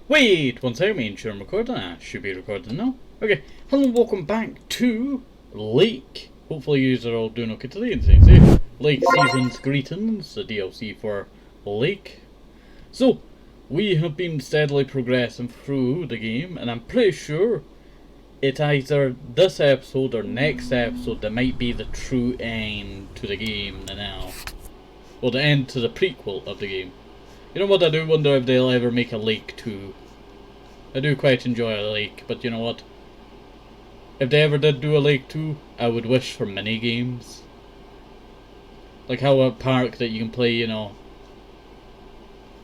Wait, one second, make sure I'm recording. I should be recording now. Okay, hello and welcome back to Lake. Hopefully you are all doing okay today and staying safe. Lake Season's Greetings, the DLC for Lake. So, we have been steadily progressing through the game, and I'm pretty sure it's either this episode or next episode that might be the true end to the game now. Well, the end to the prequel of the game. You know what, I do wonder if they'll ever make a Lake 2. I do quite enjoy a Lake, but you know what? If they ever did do a Lake 2, I would wish for mini games. Like how a park that you can play, you know...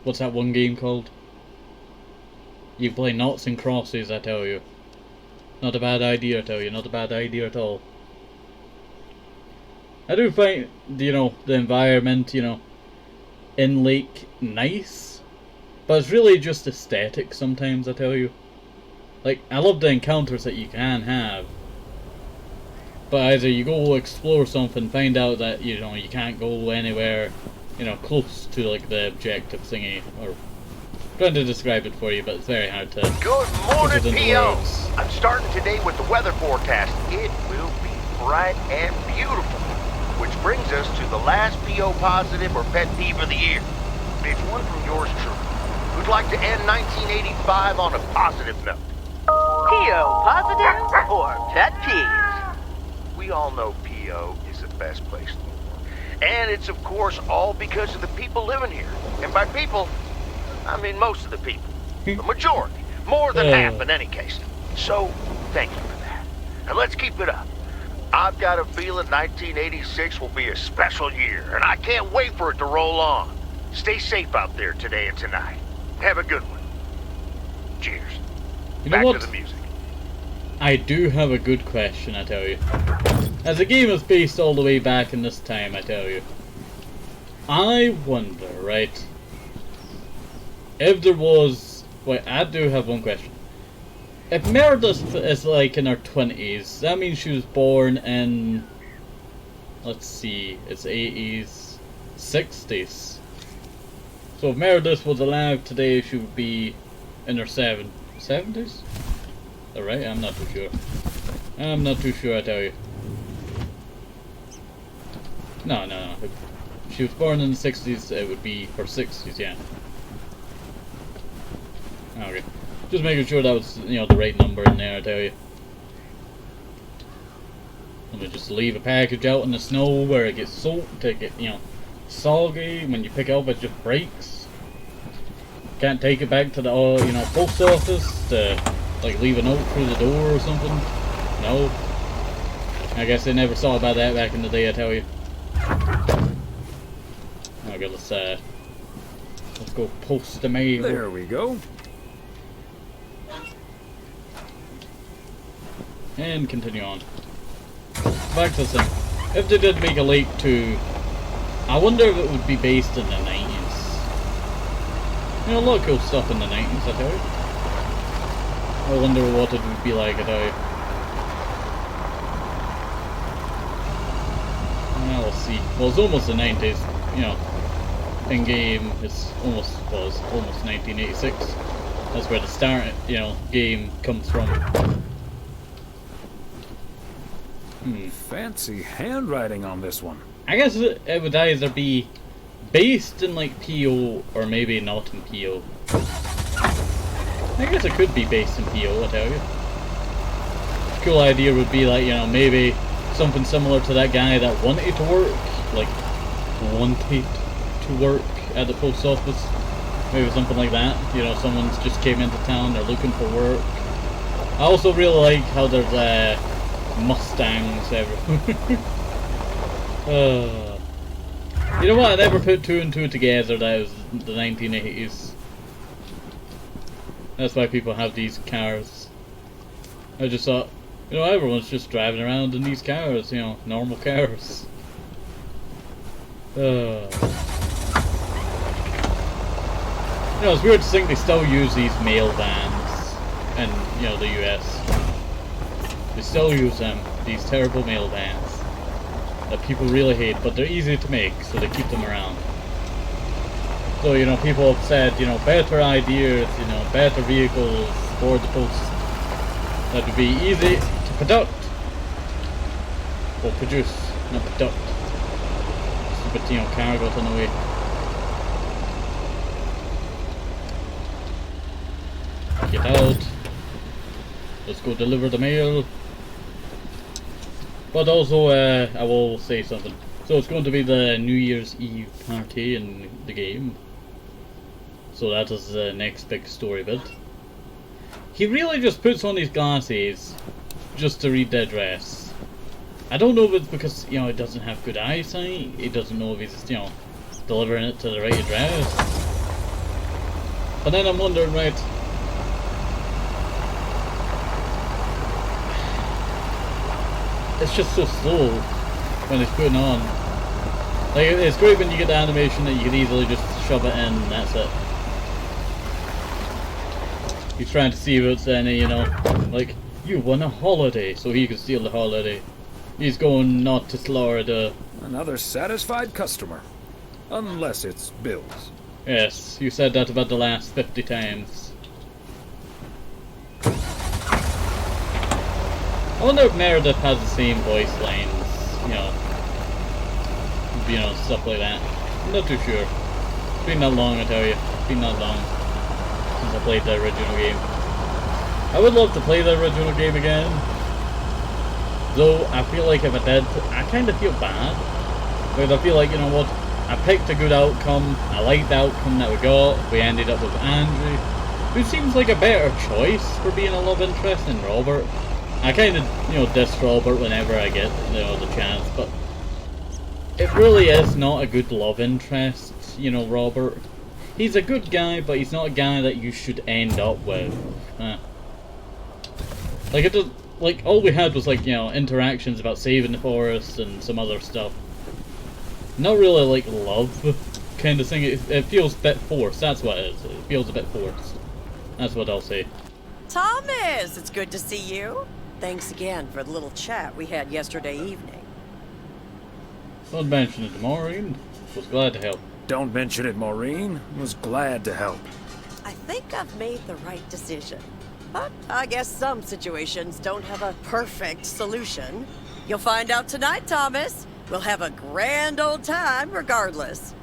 What's that one game called? You can play Noughts and Crosses, I tell you. Not a bad idea, I tell you. Not a bad idea at all. I do find, you know, the environment, you know, in Lake nice, but it's really just aesthetic sometimes, I tell you. Like, I love the encounters that you can have, but either you go explore something, find out that, you know, you can't go anywhere, you know, close to, like, the objective thingy, or... I'm trying to describe it for you, but it's very hard to... Good morning, P.O. Words. I'm starting today with the weather forecast. It will be bright and beautiful. Which brings us to the last P.O. positive or pet peeve of the year. It's one from yours truly, who'd like to end 1985 on a positive note. P.O. positive or pet peeves? We all know P.O. is the best place in the world. And it's, of course, all because of the people living here. And by people, I mean most of the people. The majority. More than half in any case. So, thank you for that. And let's keep it up. I've got a feeling 1986 will be a special year, and I can't wait for it to roll on. Stay safe out there today and tonight. Have a good one. Cheers. You know Back what? to the music. I do have a good question, I tell you. As the game is based all the way back in this time, I tell you. I wonder, right, if there was... Wait, I do have one question. If Meredith is like in her 20s, that means she was born in... Let's see, it's 80s, 60s. So if Meredith was alive today, she would be in her 70s? Alright, I'm not too sure. I'm not too sure, I tell you. No. If she was born in the 60s, it would be her 60s, yeah. Okay. Just making sure that was, you know, the right number in there, I tell you. Let me just leave a package out in the snow where it gets soaked, it gets, you know, soggy. When you pick it up, it just breaks. Can't take it back to the, you know, post office to, like, leave a note through the door or something. No. I guess they never saw about that back in the day, I tell you. Okay, let's go post the mail. There we go. And continue on. Back to the thing. If they did make a Lake 2, I wonder if it would be based in the 90s. You know, a lot of cool stuff in the 90s, I tell you. I wonder what it would be like, I tell you. Well, let's see. Well, it's almost the 90s, you know. In game, it's almost 1986. That's where the start, you know, game comes from. Fancy handwriting on this one. I guess it would either be based in like PO or maybe not in PO. I guess it could be based in PO, I tell you. A cool idea would be like, you know, maybe something similar to that guy that wanted to work, like wanted to work at the post office. Maybe something like that. You know, someone's just came into town, they're looking for work. I also really like how there's Mustangs everywhere. You know what? I never put two and two together that it was the 1980s. That's why people have these cars. I just thought, you know, everyone's just driving around in these cars, you know, normal cars. You know, it's weird to think they still use these mail vans in, you know, the US. They still use them, these terrible mail vans that people really hate, but they're easy to make, so they keep them around. So, you know, people have said, you know, better ideas, you know, better vehicles for the post that would be easy to product. Or produce, not product. Stupid, you know, car got in the way. Get out. Let's go deliver the mail. But also, I will say something. So it's going to be the New Year's Eve party in the game. So that is the next big story bit. He really just puts on these glasses just to read the address. I don't know if it's because, you know, he doesn't have good eyesight. He doesn't know if he's, you know, delivering it to the right address. But then I'm wondering, right, it's just so slow when it's putting on. Like, it's great when you get the animation that you can easily just shove it in and that's it. He's trying to see if it's any, you know, like, you won a holiday, so he can steal the holiday. He's going not to Florida. Another satisfied customer. Unless it's Bill's. Yes, you said that about the last 50 times. I wonder if Meredith has the same voice lines, you know, stuff like that. I'm not too sure. It's been that long, I tell you. It's been that long since I played the original game. I would love to play the original game again. Though, I feel like if I did, I kind of feel bad. Because I feel like, you know what, I picked a good outcome. I liked the outcome that we got. We ended up with Andrew, who seems like a better choice for being a love interest than Robert. I kind of, you know, diss Robert whenever I get, you know, the chance, but it really is not a good love interest, you know, Robert. He's a good guy, but he's not a guy that you should end up with. Like, it does, like, all we had was, like, you know, interactions about saving the forest and some other stuff. Not really, like, love kind of thing. It feels a bit forced, that's what it is. It feels a bit forced. That's what I'll say. Thomas, it's good to see you. Thanks again for the little chat we had yesterday evening. Don't mention it to Maureen. Was glad to help. Don't mention it, Maureen. Was glad to help. I think I've made the right decision. But I guess some situations don't have a perfect solution. You'll find out tonight, Thomas. We'll have a grand old time regardless.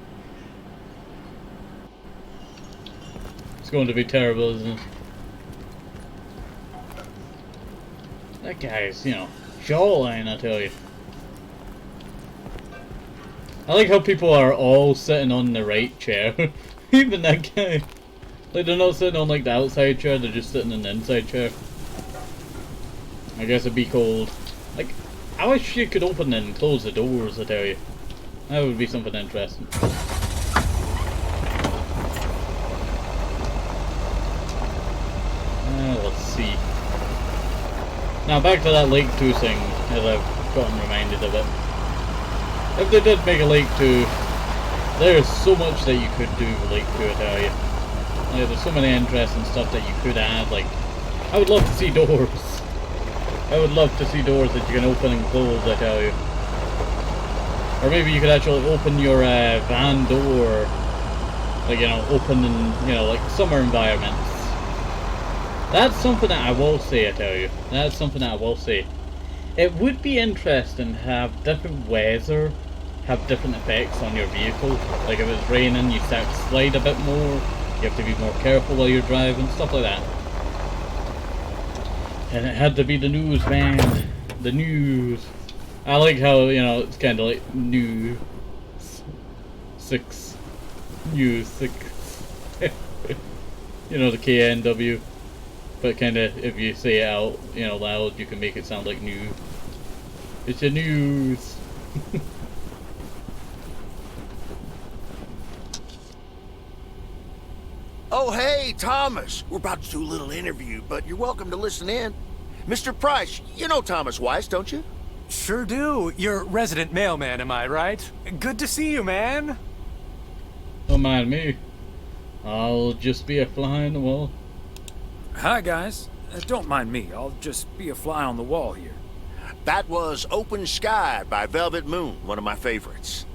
It's going to be terrible, isn't it? That guy's, you know, jawline, I tell you. I like how people are all sitting on the right chair. Even that guy. Like, they're not sitting on, like, the outside chair, they're just sitting in the inside chair. I guess it'd be cold. Like, I wish you could open and close the doors, I tell you. That would be something interesting. Let's see. Now back to that Lake 2 thing, as I've gotten reminded of it. If they did make a Lake 2, there's so much that you could do with Lake 2, I tell you. Like, there's so many interesting stuff that you could add. Like, I would love to see doors. I would love to see doors that you can open and close, I tell you. Or maybe you could actually open your van door, like, you know, open in, you know, like summer environments. That's something that I will say, I tell you. That's something that I will say. It would be interesting to have different weather have different effects on your vehicle. Like if it's raining, you start to slide a bit more. You have to be more careful while you're driving, stuff like that. And it had to be the news, man. The news. I like how, you know, it's kind of like news 6. News 6. You know, the KNW. But kind of, if you say it out, you know, loud, you can make it sound like new. It's the news. Oh, hey, Thomas. We're about to do a little interview, but you're welcome to listen in. Mr. Price, you know Thomas Weiss, don't you? Sure do. You're resident mailman, am I right? Good to see you, man. Don't mind me. I'll just be a fly on the wall. Hi, guys. Don't mind me. I'll just be a fly on the wall here. That was Open Sky by Velvet Moon, one of my favorites.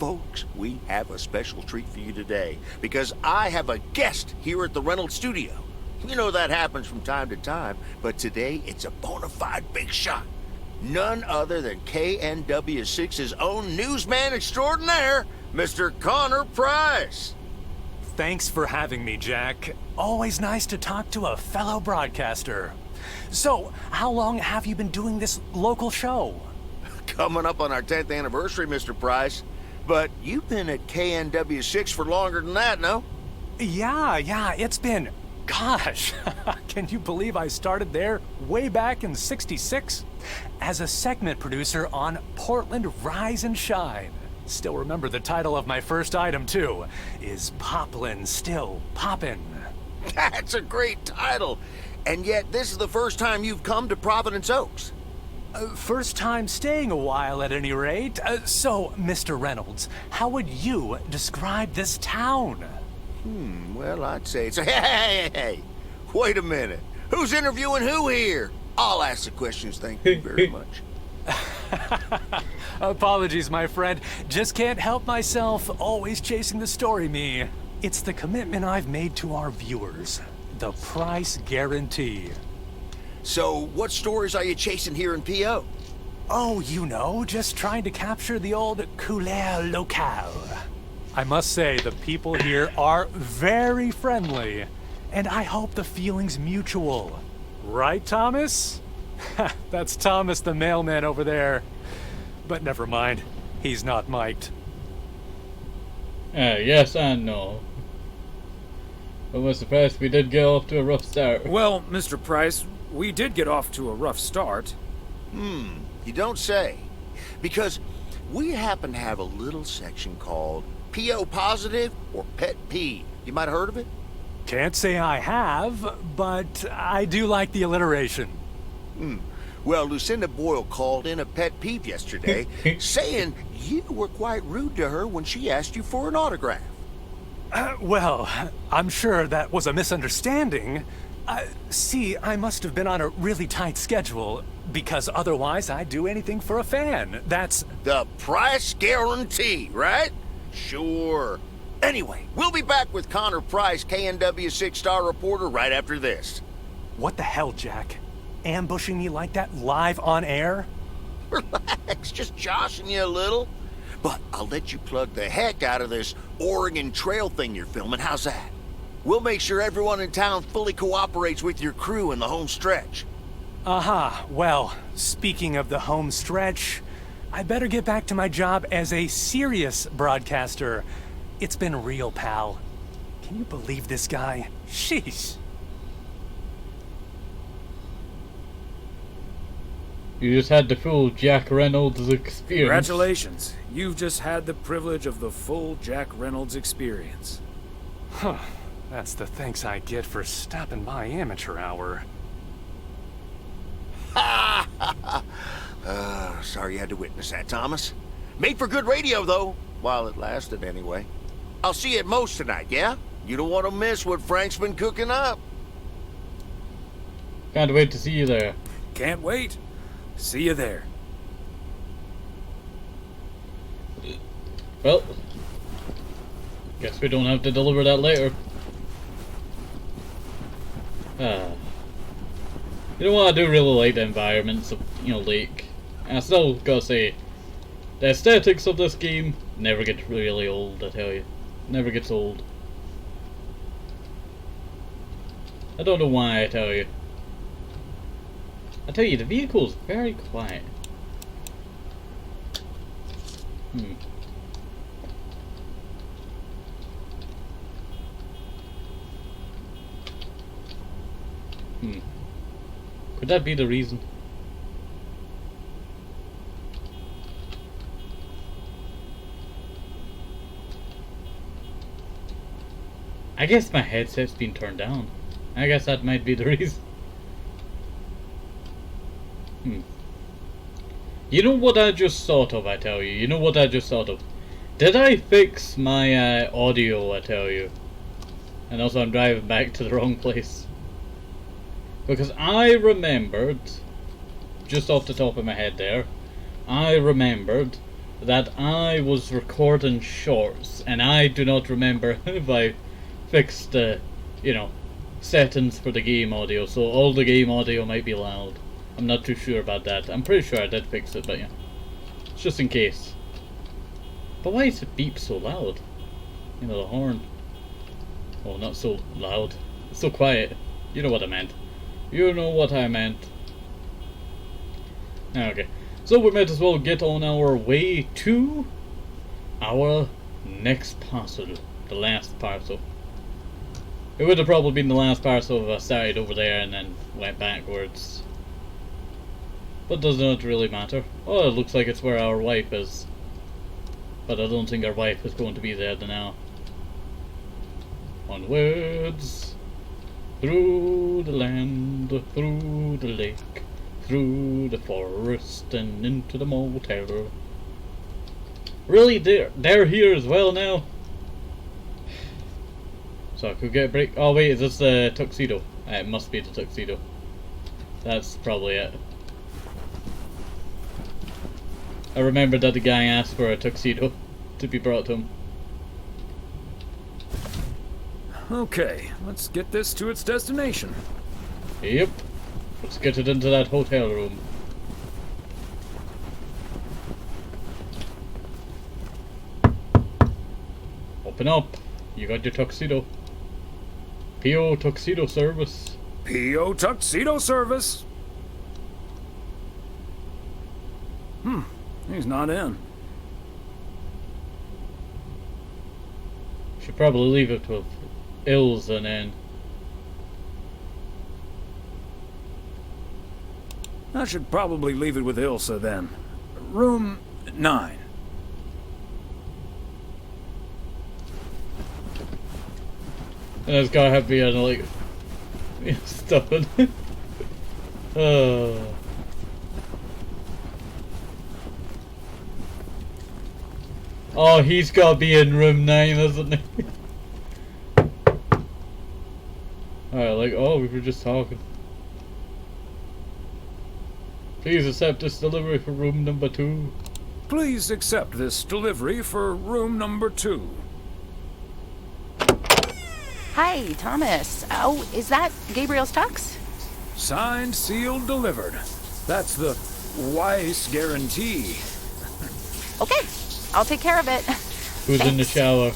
Folks, we have a special treat for you today because I have a guest here at the Reynolds studio. You know that happens from time to time, but today it's a bona fide big shot. None other than KNW6's own newsman extraordinaire, Mr. Connor Price. Thanks for having me, Jack. Always nice to talk to a fellow broadcaster. So, how long have you been doing this local show? Coming up on our 10th anniversary, Mr. Price. But you've been at KNW6 for longer than that, no? Yeah, it's been... Gosh, can you believe I started there way back in '66? As a segment producer on Portland Rise and Shine. Still remember the title of my first item, too. Is Poplin Still Poppin'? That's a great title. And yet, this is the first time you've come to Providence Oaks. First time staying a while, at any rate. So, Mr. Reynolds, how would you describe this town? Well, I'd say it's... Hey! Wait a minute. Who's interviewing who here? I'll ask the questions, thank you very much. Apologies, my friend. Just can't help myself. Always chasing the story, me. It's the commitment I've made to our viewers. The price guarantee. So, what stories are you chasing here in P.O.? Oh, you know, just trying to capture the old couleur locale. I must say, the people here are very friendly, and I hope the feeling's mutual. Right, Thomas? That's Thomas the mailman over there. But never mind, he's not mic'd. Yes and no. But Mr. Price, we did get off to a rough start. Well, Mr. Price, we did get off to a rough start. You don't say. Because we happen to have a little section called P.O. Positive or Pet Peeve. You might have heard of it? Can't say I have, but I do like the alliteration. Well, Lucinda Boyle called in a pet peeve yesterday, saying you were quite rude to her when she asked you for an autograph. Well, I'm sure that was a misunderstanding. See, I must have been on a really tight schedule, because otherwise I'd do anything for a fan. That's... The price guarantee, right? Sure. Anyway, we'll be back with Connor Price, KNW 6-star reporter, right after this. What the hell, Jack? Ambushing me like that live on air? Relax, just joshing you a little. But I'll let you plug the heck out of this Oregon Trail thing you're filming. How's that? We'll make sure everyone in town fully cooperates with your crew in the home stretch. Well, speaking of the home stretch, I better get back to my job as a serious broadcaster. It's been real, pal. Can you believe this guy? Sheesh. You just had the full Jack Reynolds experience. Congratulations. You've just had the privilege of the full Jack Reynolds experience. Huh. That's the thanks I get for stopping by amateur hour. Sorry you had to witness that, Thomas. Made for good radio, though, while it lasted anyway. I'll see you at Moe's tonight, yeah? You don't want to miss what Frank's been cooking up. Can't wait to see you there. Can't wait. See you there. Well, guess we don't have to deliver that later. You know what, I do really like the environments of, Lake. And I still gotta say, the aesthetics of this game never gets really old, I tell you. Never gets old. I don't know why, I tell you. I tell you, the vehicle is very quiet. Could that be the reason? I guess my headset's been turned down. I guess that might be the reason. You know what I just thought of, I tell you? You know what I just thought of? Did I fix my audio, I tell you? And also I'm driving back to the wrong place. Because I remembered, just off the top of my head there, I remembered that I was recording shorts, and I do not remember if I fixed the, settings for the game audio, so all the game audio might be loud. I'm not too sure about that. I'm pretty sure I did fix it, but yeah. It's just in case. But why is it beep so loud? The horn. Oh, not so loud. It's so quiet. You know what I meant. You know what I meant. Okay. So we might as well get on our way to our next parcel. The last parcel. It would have probably been the last parcel if I started over there and then went backwards. But does not really matter. Oh, it looks like it's where our wife is. But I don't think our wife is going to be there now. Onwards. Through the land, through the lake, through the forest, and into the motel. Really? They're here as well now? So I could get a break. Oh wait, is this the tuxedo? It must be the tuxedo. That's probably it. I remember that the guy asked for a tuxedo to be brought to him. Okay, let's get this to its destination. Yep. Let's get it into that hotel room. Open up. You got your tuxedo. P.O. Tuxedo Service. P.O. Tuxedo Service. He's not in. Should probably leave it with Ilsa and then. I should probably leave it with Ilsa then. Room 9. And it's gotta have to be on stuff in it. Oh, he's gotta be in room 9, isn't he? Alright, we were just talking. Please accept this delivery for room number 2. Please accept this delivery for room number 2. Hi, Thomas. Oh, is that Gabriel's tux? Signed, sealed, delivered. That's the Weiss guarantee. Okay, I'll take care of it. Who's in the shower?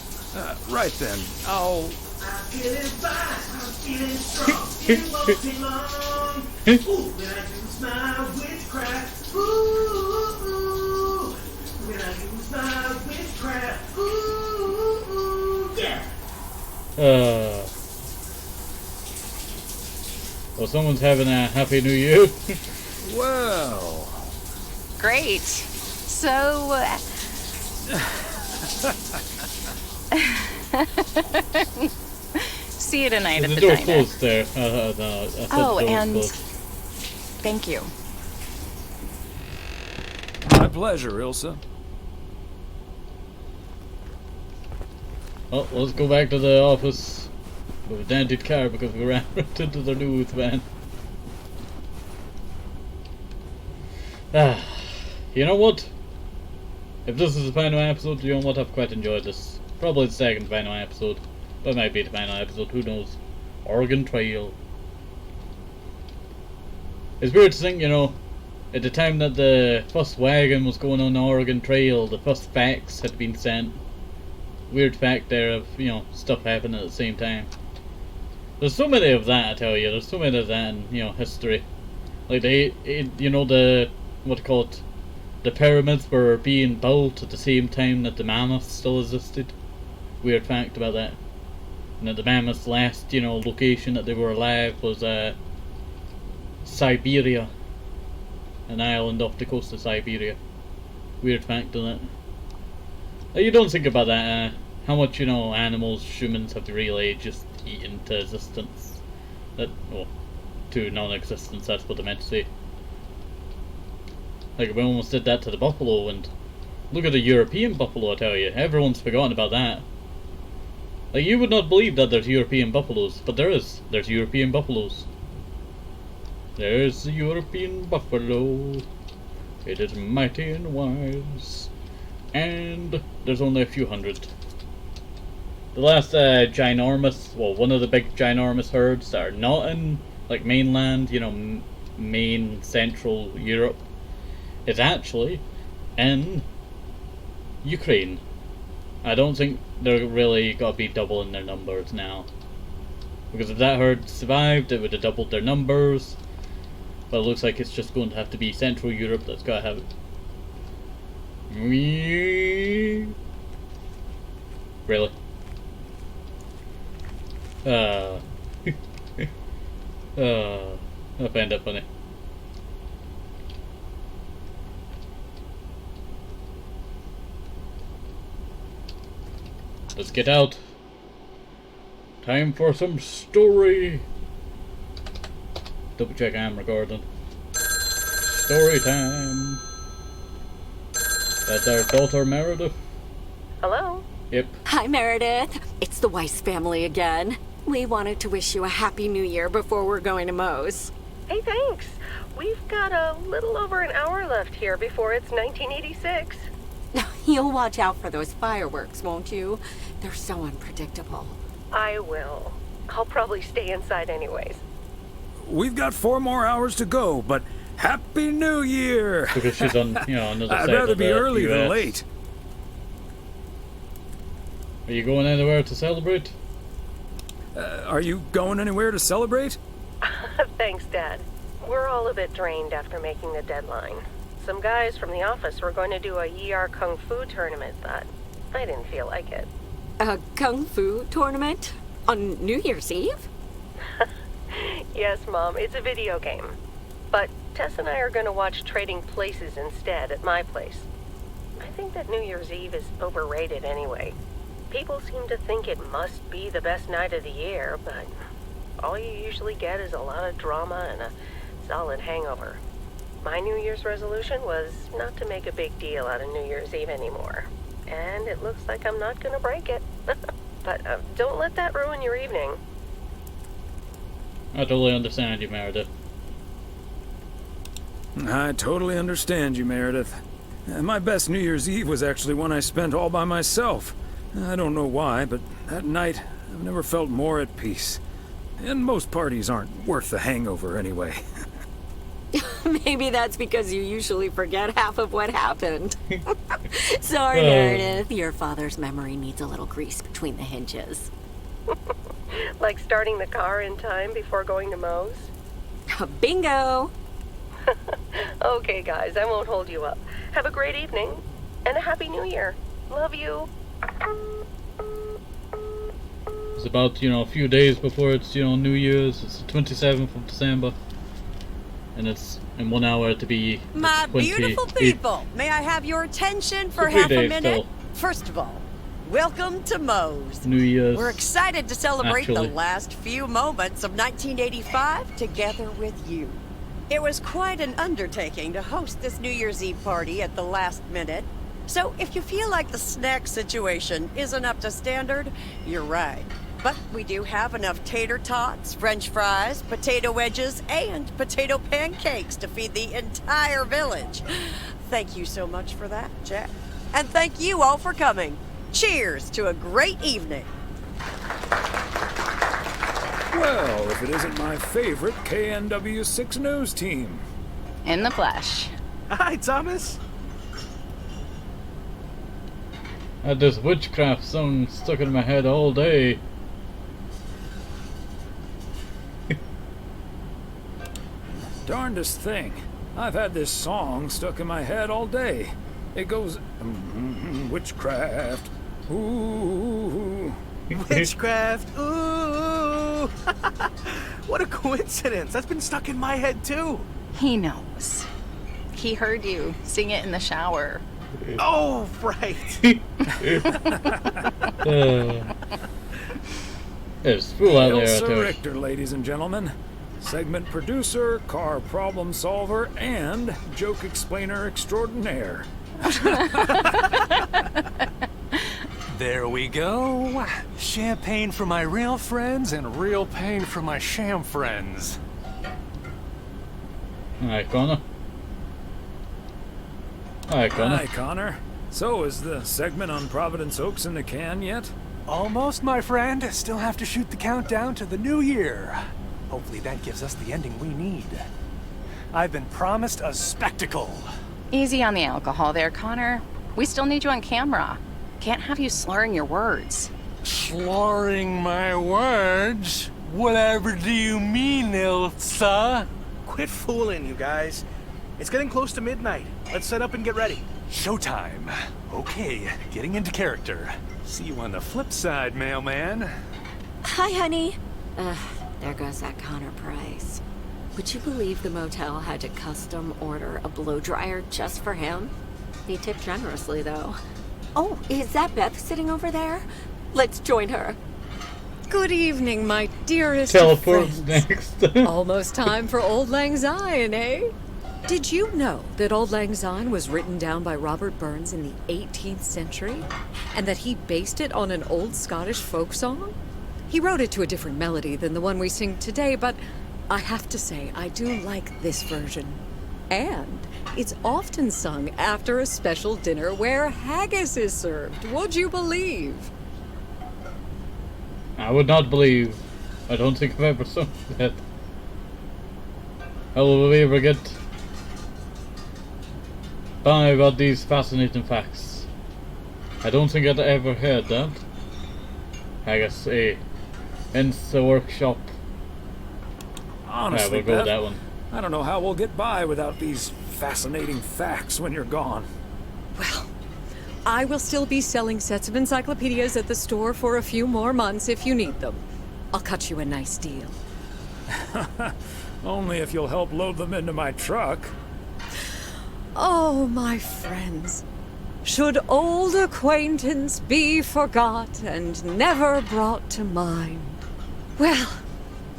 Right then, I'll... I'm feeling fine, I'm feeling strong, it won't take long. Ooh, when I use my witchcraft, ooh, when I use my witchcraft, ooh, yeah. Well, someone's having a Happy New Year. Well... Great. So... See you tonight at the door diner. closed there. No, I thought Oh, the door was and closed. thank you. My pleasure, Ilsa. Oh, let's go back to the office with a dented car because we ran right into the news van. You know what? If this is the final episode, you know what? I've quite enjoyed this. Probably the second final episode. But it might be the final episode, who knows? Oregon Trail. It's weird to think, at the time that the first wagon was going on the Oregon Trail, the first fax had been sent. Weird fact there of, stuff happening at the same time. There's so many of that, I tell you. There's so many of that in, history. Like, the pyramids were being built at the same time that the mammoths still existed. Weird fact about that. And that the mammoths' last, location that they were alive was, Siberia. An island off the coast of Siberia. Weird fact, isn't it? You don't think about that, how much, animals humans have really just eaten to existence. To non-existence, that's what I meant to say. Like, we almost did that to the buffalo, and look at the European buffalo, I tell you. Everyone's forgotten about that. Like, you would not believe that there's European buffaloes, but there is. There's European buffaloes. There's the European buffalo. It is mighty and wise. and there's only a few hundred. The last ginormous, well, one of the big ginormous herds that are not in like mainland, you know, main central Europe, is actually in Ukraine. I don't think they're really got to be doubling their numbers now, because if that herd survived, it would have doubled their numbers. But it looks like it's just going to have to be Central Europe that's got to have it. Really? I find that funny. Let's get out. Time for some story. Double check I am recording. Story time. That's our daughter Meredith. Hello? Yep. Hi, Meredith. It's the Weiss family again. We wanted to wish you a happy new year before we're going to Moe's. Hey, thanks. We've got a little over an hour left here before it's 1986. You'll watch out for those fireworks, won't you? They're so unpredictable. I will. I'll probably stay inside anyways. We've got 4 more hours to go, but Happy New Year! Because she's on, you know, another I'd side rather of be the early US. than late. Are you going anywhere to celebrate? Are you going anywhere to celebrate? Thanks, Dad. We're all a bit drained after making the deadline. Some guys from the office were going to do a ER Kung Fu tournament, but I didn't feel like it. A kung fu tournament? On New Year's Eve? Yes, Mom, it's a video game. But Tess and I are going to watch Trading Places instead at my place. I think that New Year's Eve is overrated anyway. People seem to think it must be the best night of the year, but all you usually get is a lot of drama and a solid hangover. My New Year's resolution was not to make a big deal out of New Year's Eve anymore. And it looks like I'm not going to break it. But don't let that ruin your evening. I totally understand you, Meredith. I totally understand you, Meredith. My best New Year's Eve was actually one I spent all by myself. I don't know why, but that night I've never felt more at peace. And most parties aren't worth the hangover anyway. Maybe that's because you usually forget half of what happened. Sorry, Meredith. Your father's memory needs a little grease between the hinges. Like starting the car in time before going to Moe's? Bingo! Okay, guys, I won't hold you up. Have a great evening, and a Happy New Year. Love you. It's about, you know, a few days before it's, you know, New Year's. It's the 27th of December. And it's in 1 hour to be My beautiful people, may I have your attention for half a minute? Still. First of all, welcome to Moe's. New Year's. We're excited to celebrate actually. the last few moments of 1985 together with you. It was quite an undertaking to host this New Year's Eve party at the last minute. So if you feel like the snack situation isn't up to standard, you're right. But we do have enough tater tots, french fries, potato wedges, and potato pancakes to feed the entire village. Thank you so much for that, Jack. And thank you all for coming. Cheers to a great evening. Well, if it isn't my favorite KNW6 news team. In the flesh. Hi, Thomas. I had this witchcraft song stuck in my head all day. Darndest thing. I've had this song stuck in my head all day. It goes, witchcraft, ooh. Witchcraft. Ooh. What a coincidence. That's been stuck in my head, too. He knows. He heard you sing it in the shower. Oh, right. There's fool out there. Sir Richter, ladies and gentlemen. Segment producer, car problem solver, and joke explainer extraordinaire. There we go. Champagne for my real friends and real pain for my sham friends. Hi, Connor. Hi, Connor. Hi, Connor. So, is the segment on Providence Oaks in the can yet? Almost, my friend. Still have to shoot the countdown to the new year. Hopefully that gives us the ending we need. I've been promised a spectacle. Easy on the alcohol there, Connor. We still need you on camera. Can't have you slurring your words. Slurring my words? Whatever do you mean, Ilsa? Quit fooling, you guys. It's getting close to midnight. Let's set up and get ready. Showtime. Okay, getting into character. See you on the flip side, mailman. Hi, honey. There goes that Connor Price. Would you believe the motel had to custom order a blow dryer just for him? He tipped generously, though. Oh, is that Beth sitting over there? Let's join her. Good evening, my dearest Teleports friends. next. Almost time for Old Lang Syne, eh? Did you know that Old Lang Syne was written down by Robert Burns in the 18th century? And that he based it on an old Scottish folk song? He wrote it to a different melody than the one we sing today, but I have to say, I do like this version. And it's often sung after a special dinner where haggis is served. Would you believe? I would not believe. I don't think I've ever sung that. How will we ever get by about these fascinating facts? I don't think I'd ever heard that. I guess hence the workshop. Honestly, yeah, we'll go with Beth, that one. I don't know how we'll get by without these fascinating facts when you're gone. Well, I will still be selling sets of encyclopedias at the store for a few more months if you need them. I'll cut you a nice deal. Only if you'll help load them into my truck. Oh, my friends. Should old acquaintance be forgot and never brought to mind? Well,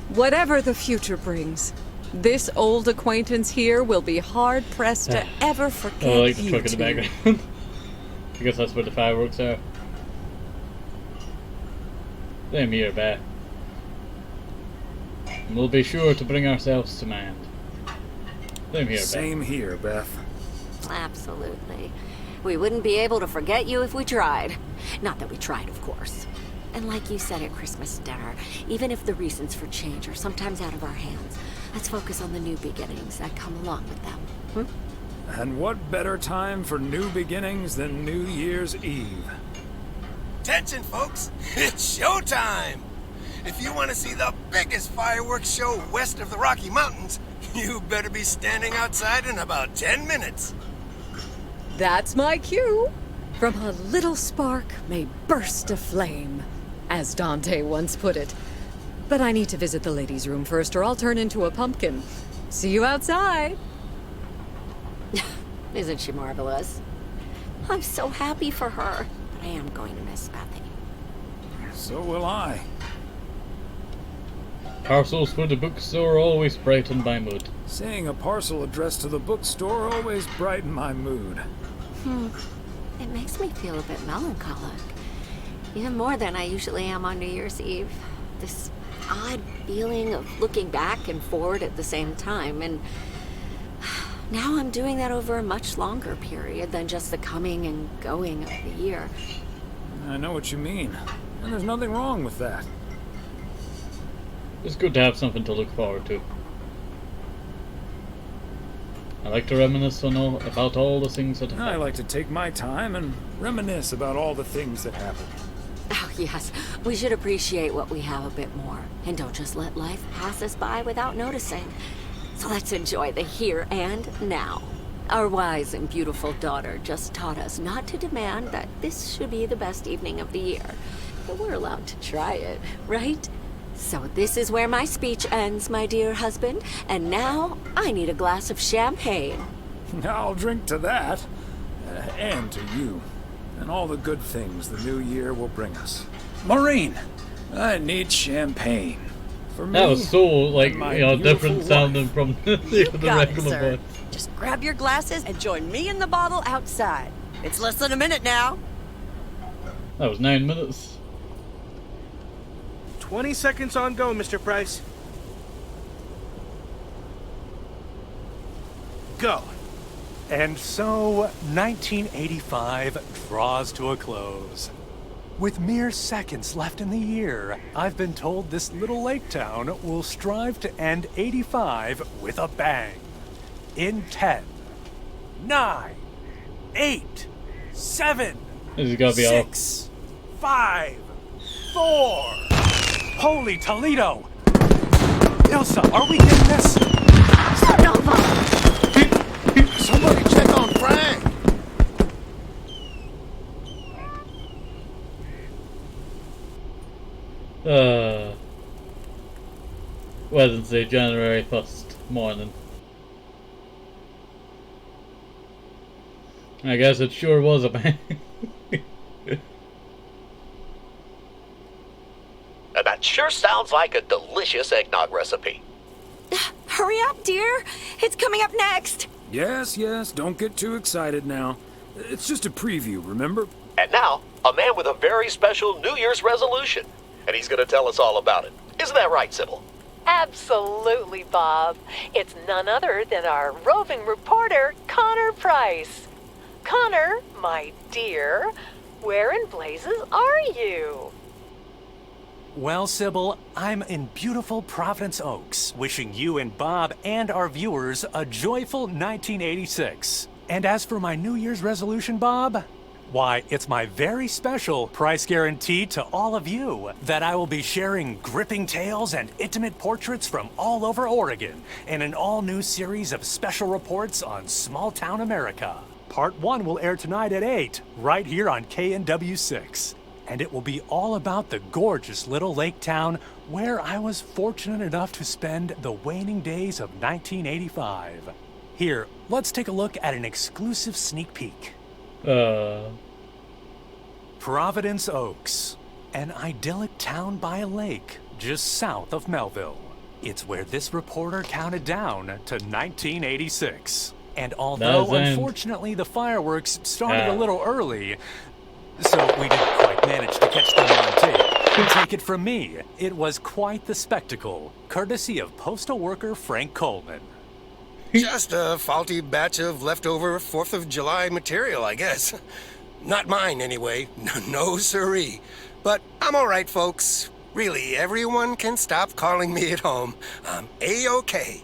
whatever the future brings, this old acquaintance here will be hard-pressed to ever forget I like the you truck in the two. background. I guess that's where the fireworks are. Same here, Beth. And we'll be sure to bring ourselves to mind. Same here, Beth. Same here, Beth. Absolutely. We wouldn't be able to forget you if we tried. Not that we tried, of course. And like you said at Christmas dinner, even if the reasons for change are sometimes out of our hands, let's focus on the new beginnings that come along with them. And what better time for new beginnings than New Year's Eve? Attention, folks! It's showtime! If you want to see the biggest fireworks show west of the Rocky Mountains, you better be standing outside in about 10 minutes. That's my cue. From a little spark may burst a flame, as Dante once put it. But I need to visit the ladies' room first, or I'll turn into a pumpkin. See you outside. Isn't she marvelous? I'm so happy for her, but I am going to miss Bethany. So will I. Parcels for the bookstore always brighten my mood. Seeing a parcel addressed to the bookstore always brightened my mood. It makes me feel a bit melancholic. Even more than I usually am on New Year's Eve. This odd feeling of looking back and forward at the same time, and now I'm doing that over a much longer period than just the coming and going of the year. I know what you mean, and there's nothing wrong with that. It's good to have something to look forward to. I like to reminisce about all the things that have I happened. like to take my time and reminisce about all the things that happened. Oh, yes. We should appreciate what we have a bit more, and don't just let life pass us by without noticing. So let's enjoy the here and now. Our wise and beautiful daughter just taught us not to demand that this should be the best evening of the year. But we're allowed to try it, right? So this is where my speech ends, my dear husband. And now I need a glass of champagne. I'll drink to that, and to you, and all the good things the new year will bring us. Maureen, I need champagne. For me, That was so, like, and my different beautiful sounding wife. from You the got it, regular sir. voice. Just grab your glasses and join me in the bottle outside. It's less than a minute now. That was 9 minutes. 20 seconds on go, Mr. Price. Go. And so, 1985 draws to a close. With mere seconds left in the year, I've been told this little lake town will strive to end 85 with a bang. In 10, 9, 8, 7, This is gonna be 6, 5, 4. Holy Toledo! Ilsa, are we getting this? Somebody check on Frank. Wednesday, January 1st morning. I guess it sure was a bang. That sure sounds like a delicious eggnog recipe. Hurry up, dear. It's coming up next. Yes, don't get too excited now. It's just a preview, remember? And now, a man with a very special New Year's resolution. And he's going to tell us all about it. Isn't that right, Sybil? Absolutely, Bob. It's none other than our roving reporter, Connor Price. Connor, my dear, where in blazes are you? Well, Sybil, I'm in beautiful Providence Oaks, wishing you and Bob and our viewers a joyful 1986. And as for my New Year's resolution, Bob, why, it's my very special price guarantee to all of you that I will be sharing gripping tales and intimate portraits from all over Oregon in an all-new series of special reports on small-town America. Part 1 will air tonight at 8, right here on KNW 6. And it will be all about the gorgeous little lake town where I was fortunate enough to spend the waning days of 1985. Here, let's take a look at an exclusive sneak peek. Providence Oaks, an idyllic town by a lake just south of Melville. It's where this reporter counted down to 1986. And although unfortunately the fireworks started a little early, so we didn't quite manage to catch them on tape. Take it from me, it was quite the spectacle, courtesy of postal worker Frank Coleman. Just a faulty batch of leftover 4th of July material, I guess. Not mine, anyway. No siree. But I'm all right, folks. Really, everyone can stop calling me at home. I'm A-OK.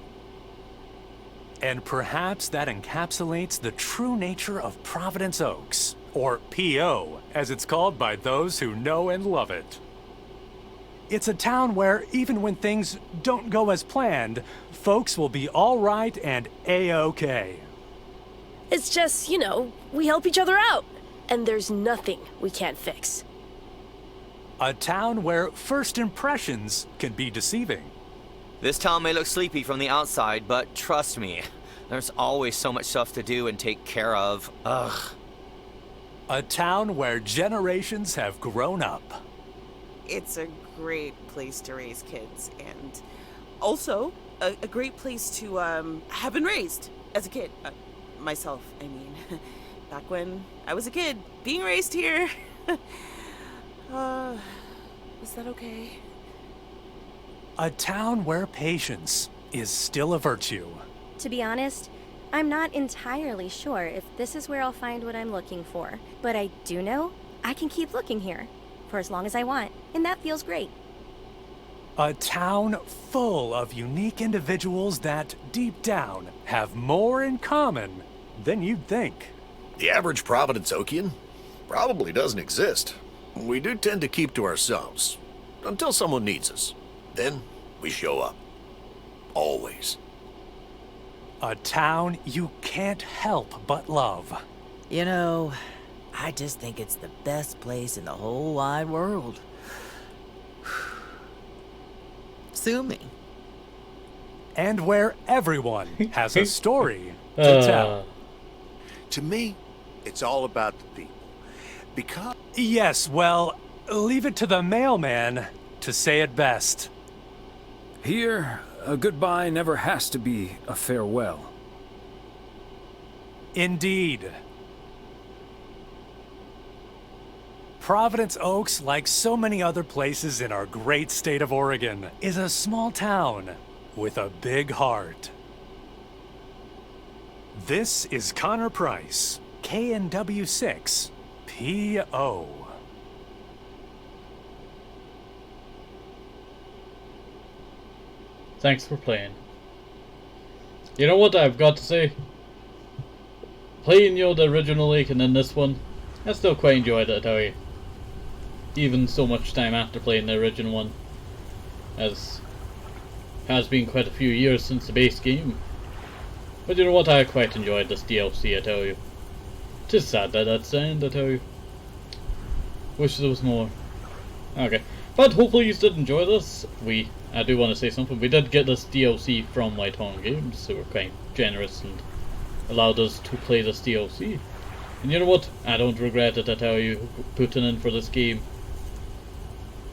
And perhaps that encapsulates the true nature of Providence Oaks, or P.O., as it's called by those who know and love it. It's a town where, even when things don't go as planned, folks will be all right and A-OK. It's just, we help each other out, and there's nothing we can't fix. A town where first impressions can be deceiving. This town may look sleepy from the outside, but trust me, there's always so much stuff to do and take care of. Ugh. A town where generations have grown up. It's a great place to raise kids, and also a great place to have been raised as a kid. Myself, I mean. Back when I was a kid, being raised here. Is that okay? A town where patience is still a virtue. To be honest, I'm not entirely sure if this is where I'll find what I'm looking for. But I do know I can keep looking here for as long as I want, and that feels great. A town full of unique individuals that, deep down, have more in common than you'd think. The average Providence Okian probably doesn't exist. We do tend to keep to ourselves until someone needs us. Then we show up. Always. A town you can't help but love. I just think it's the best place in the whole wide world. Sue me. And where everyone has a story to tell. To me, it's all about the people. Because... Yes, well, leave it to the mailman to say it best. Here, a goodbye never has to be a farewell. Indeed. Providence Oaks, like so many other places in our great state of Oregon, is a small town with a big heart. This is Connor Price, KNW6, PO. Thanks for playing. You know what I've got to say? Playing, you know, the original Lake and then this one, I still quite enjoyed it, I tell you. Even so much time after playing the original one, as has been quite a few years since the base game. But you know what, I quite enjoyed this DLC, I tell you. It is sad that that's the end, I tell you. Wish there was more. Okay, but hopefully you did enjoy this. I do want to say something. We did get this DLC from Whitethorn Games, so we're quite generous and allowed us to play this DLC. And you know what? I don't regret it, I tell you, putting in for this game.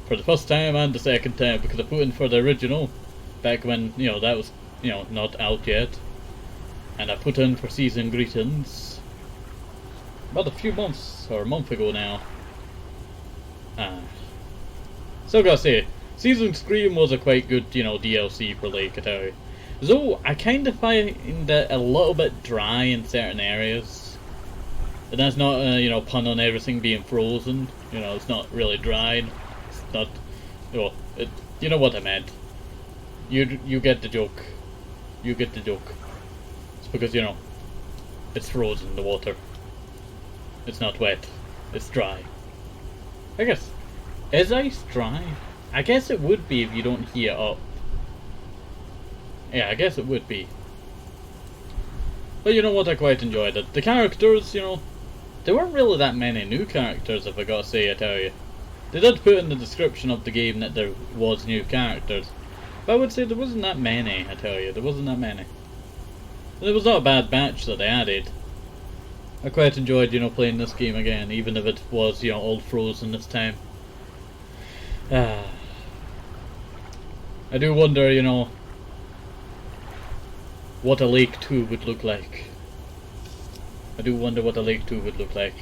For the first time and the second time, because I put in for the original back when, you know, that was, you know, not out yet. And I put in for Season Greetings about a few months, or a month ago now. So gotta say, Season Scream was a quite good, you know, DLC for Lake, I tell you. Though, I kind of find it a little bit dry in certain areas. And that's not, you know, pun on everything being frozen. You know, it's not really dry. It's not, well, you know what I meant. You get the joke. You get the joke. It's because, you know, it's frozen, the water. It's not wet. It's dry. I guess. Is ice dry? I guess it would be if you don't heat it up. Yeah, I guess it would be. But you know what, I quite enjoyed it. The characters, you know, there weren't really that many new characters, if I gotta say, I tell you. They did put in the description of the game that there was new characters. But I would say there wasn't that many, I tell you. There wasn't that many. And it was not a bad batch that they added. I quite enjoyed, you know, playing this game again, even if it was, you know, all frozen this time. I do wonder, you know, what a Lake 2 would look like. I do wonder what a Lake 2 would look like.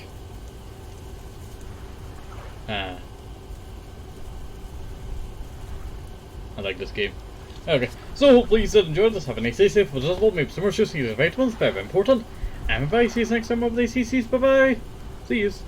I like this game. Okay, so hopefully you did enjoy this. Have a nice day, safe, with us all. Maybe some more shows, vitamins, very important. And bye, see you next time over the CCs. Bye bye. See yous.